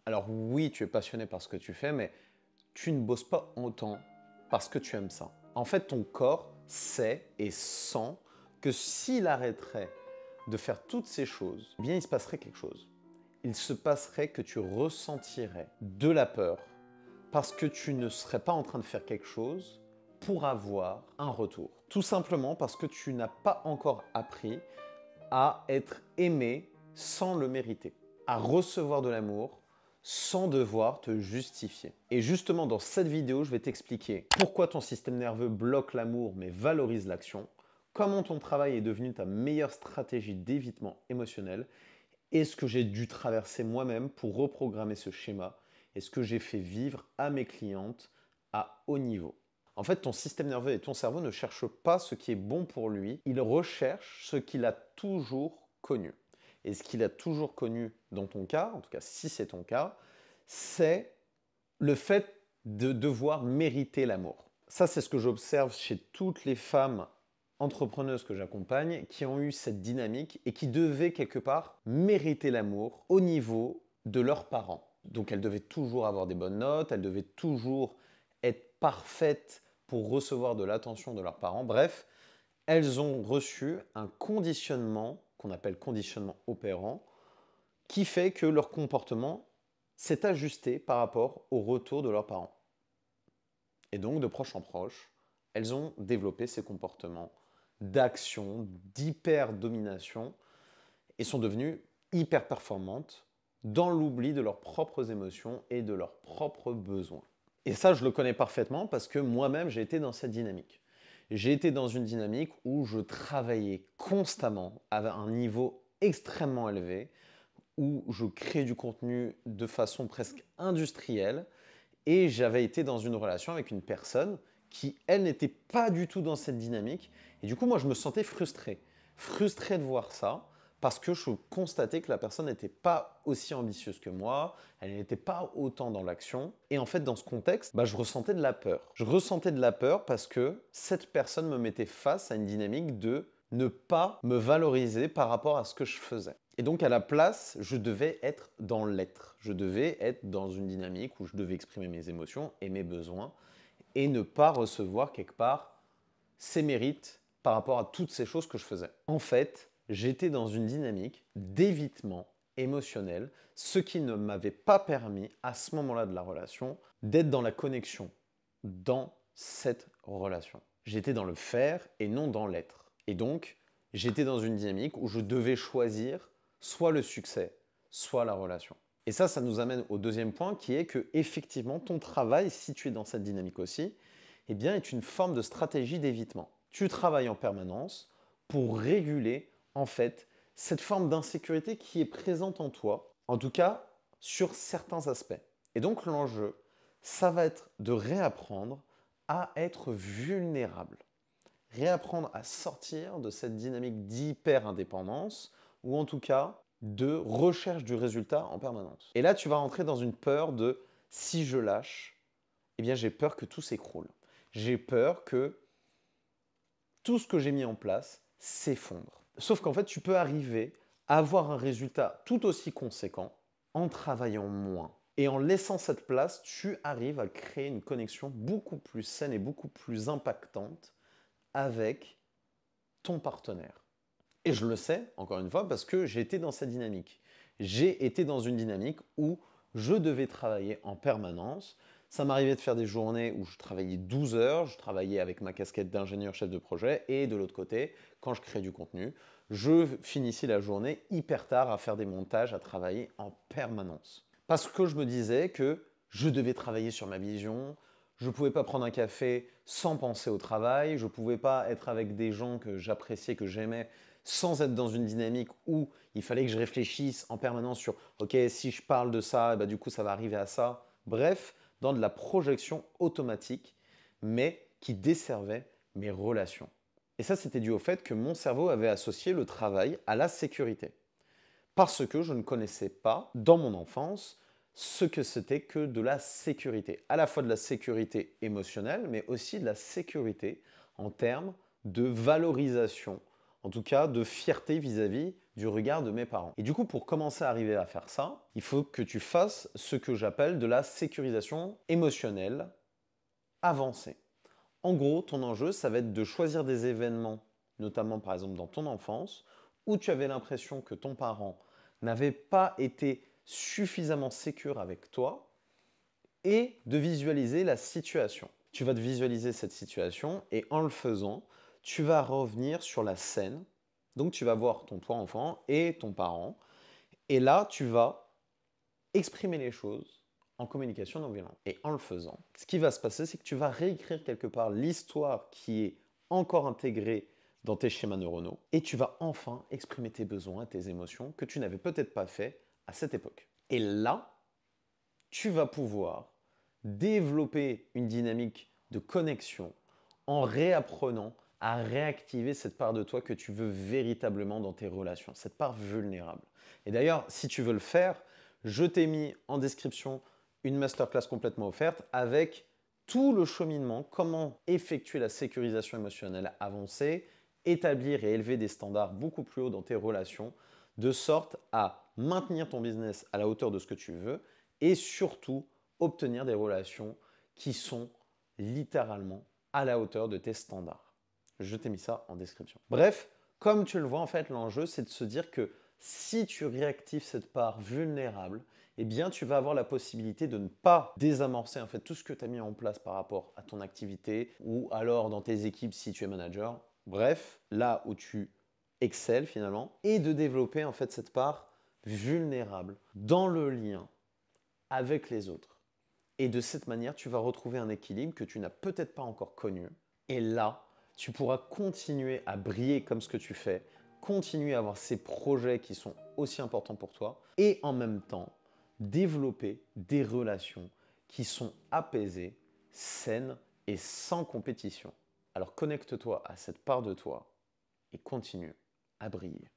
Alors oui, tu es passionné par ce que tu fais, mais tu ne bosses pas autant parce que tu aimes ça. En fait, ton corps sait et sent que s'il arrêterait de faire toutes ces choses, eh bien il se passerait quelque chose. Il se passerait que tu ressentirais de la peur parce que tu ne serais pas en train de faire quelque chose pour avoir un retour. Tout simplement parce que tu n'as pas encore appris à être aimé sans le mériter, à recevoir de l'amour sans devoir te justifier. Et justement, dans cette vidéo, je vais t'expliquer pourquoi ton système nerveux bloque l'amour mais valorise l'action, comment ton travail est devenu ta meilleure stratégie d'évitement émotionnel, et ce que j'ai dû traverser moi-même pour reprogrammer ce schéma, et ce que j'ai fait vivre à mes clientes à haut niveau. En fait, ton système nerveux et ton cerveau ne cherchent pas ce qui est bon pour lui, il recherche ce qu'il a toujours connu. Et ce qu'il a toujours connu dans ton cas, en tout cas si c'est ton cas, c'est le fait de devoir mériter l'amour. Ça, c'est ce que j'observe chez toutes les femmes entrepreneuses que j'accompagne qui ont eu cette dynamique et qui devaient quelque part mériter l'amour au niveau de leurs parents. Donc elles devaient toujours avoir des bonnes notes, elles devaient toujours être parfaites pour recevoir de l'attention de leurs parents. Bref, elles ont reçu un conditionnement qu'on appelle conditionnement opérant qui fait que leur comportement s'est ajusté par rapport au retour de leurs parents. Et donc, de proche en proche, elles ont développé ces comportements d'action, d'hyper-domination et sont devenues hyper performantes dans l'oubli de leurs propres émotions et de leurs propres besoins. Et ça, je le connais parfaitement parce que moi-même, j'ai été dans cette dynamique. J'ai été dans une dynamique où je travaillais constamment à un niveau extrêmement élevé, où je créais du contenu de façon presque industrielle, et j'avais été dans une relation avec une personne qui, elle, n'était pas du tout dans cette dynamique. Et du coup, moi, je me sentais frustré. Frustré de voir ça parce que je constatais que la personne n'était pas aussi ambitieuse que moi, elle n'était pas autant dans l'action. Et en fait, dans ce contexte, je ressentais de la peur. Je ressentais de la peur parce que cette personne me mettait face à une dynamique de ne pas me valoriser par rapport à ce que je faisais. Et donc, à la place, je devais être dans l'être. Je devais être dans une dynamique où je devais exprimer mes émotions et mes besoins et ne pas recevoir quelque part ses mérites par rapport à toutes ces choses que je faisais. En fait, j'étais dans une dynamique d'évitement émotionnel, ce qui ne m'avait pas permis à ce moment-là de la relation d'être dans la connexion dans cette relation. J'étais dans le faire et non dans l'être. Et donc, j'étais dans une dynamique où je devais choisir soit le succès, soit la relation. Et ça nous amène au deuxième point qui est que effectivement ton travail, si tu es dans cette dynamique aussi, eh bien, est une forme de stratégie d'évitement. Tu travailles en permanence pour réguler en fait cette forme d'insécurité qui est présente en toi, en tout cas sur certains aspects. Et donc l'enjeu, ça va être de réapprendre à être vulnérable. Réapprendre à sortir de cette dynamique d'hyper-indépendance ou en tout cas de recherche du résultat en permanence. Et là, tu vas rentrer dans une peur de si je lâche, eh bien j'ai peur que tout s'écroule. J'ai peur que tout ce que j'ai mis en place s'effondre. Sauf qu'en fait, tu peux arriver à avoir un résultat tout aussi conséquent en travaillant moins. Et en laissant cette place, tu arrives à créer une connexion beaucoup plus saine et beaucoup plus impactante avec ton partenaire. Et je le sais, encore une fois, parce que j'ai été dans cette dynamique. J'ai été dans une dynamique où je devais travailler en permanence. Ça m'arrivait de faire des journées où je travaillais 12 heures, je travaillais avec ma casquette d'ingénieur chef de projet, et de l'autre côté, quand je crée du contenu, je finissais la journée hyper tard à faire des montages, à travailler en permanence. Parce que je me disais que je devais travailler sur ma vision, je ne pouvais pas prendre un café sans penser au travail, je ne pouvais pas être avec des gens que j'appréciais, que j'aimais, sans être dans une dynamique où il fallait que je réfléchisse en permanence sur ok, si je parle de ça, du coup ça va arriver à ça. Bref, dans de la projection automatique, mais qui desservait mes relations. Et ça, c'était dû au fait que mon cerveau avait associé le travail à la sécurité. Parce que je ne connaissais pas, dans mon enfance, ce que c'était que de la sécurité. À la fois de la sécurité émotionnelle, mais aussi de la sécurité en termes de valorisation, en tout cas de fierté vis-à-vis du regard de mes parents. Et du coup, pour commencer à arriver à faire ça, il faut que tu fasses ce que j'appelle de la sécurisation émotionnelle avancée. En gros, ton enjeu, ça va être de choisir des événements, notamment par exemple dans ton enfance, où tu avais l'impression que ton parent n'avait pas été suffisamment sécure avec toi et de visualiser la situation. Tu vas te visualiser cette situation et en le faisant, tu vas revenir sur la scène. Donc tu vas voir ton toi enfant et ton parent et là, tu vas exprimer les choses en communication non violente. Et en le faisant, ce qui va se passer, c'est que tu vas réécrire quelque part l'histoire qui est encore intégrée dans tes schémas neuronaux et tu vas enfin exprimer tes besoins, tes émotions que tu n'avais peut-être pas fait à cette époque. Et là, tu vas pouvoir développer une dynamique de connexion en réapprenant à réactiver cette part de toi que tu veux véritablement dans tes relations, cette part vulnérable. Et d'ailleurs, si tu veux le faire, je t'ai mis en description une masterclass complètement offerte avec tout le cheminement, comment effectuer la sécurisation émotionnelle avancée, établir et élever des standards beaucoup plus hauts dans tes relations, de sorte à maintenir ton business à la hauteur de ce que tu veux et surtout obtenir des relations qui sont littéralement à la hauteur de tes standards. Je t'ai mis ça en description. Bref, comme tu le vois, en fait, l'enjeu, c'est de se dire que si tu réactives cette part vulnérable, eh bien, tu vas avoir la possibilité de ne pas désamorcer en fait tout ce que tu as mis en place par rapport à ton activité ou alors dans tes équipes si tu es manager. Bref, là où tu excelles finalement, et de développer en fait cette part vulnérable dans le lien avec les autres. Et de cette manière, tu vas retrouver un équilibre que tu n'as peut-être pas encore connu. Et là, tu pourras continuer à briller comme ce que tu fais, continuer à avoir ces projets qui sont aussi importants pour toi et en même temps développer des relations qui sont apaisées, saines et sans compétition. Alors connecte-toi à cette part de toi et continue à briller.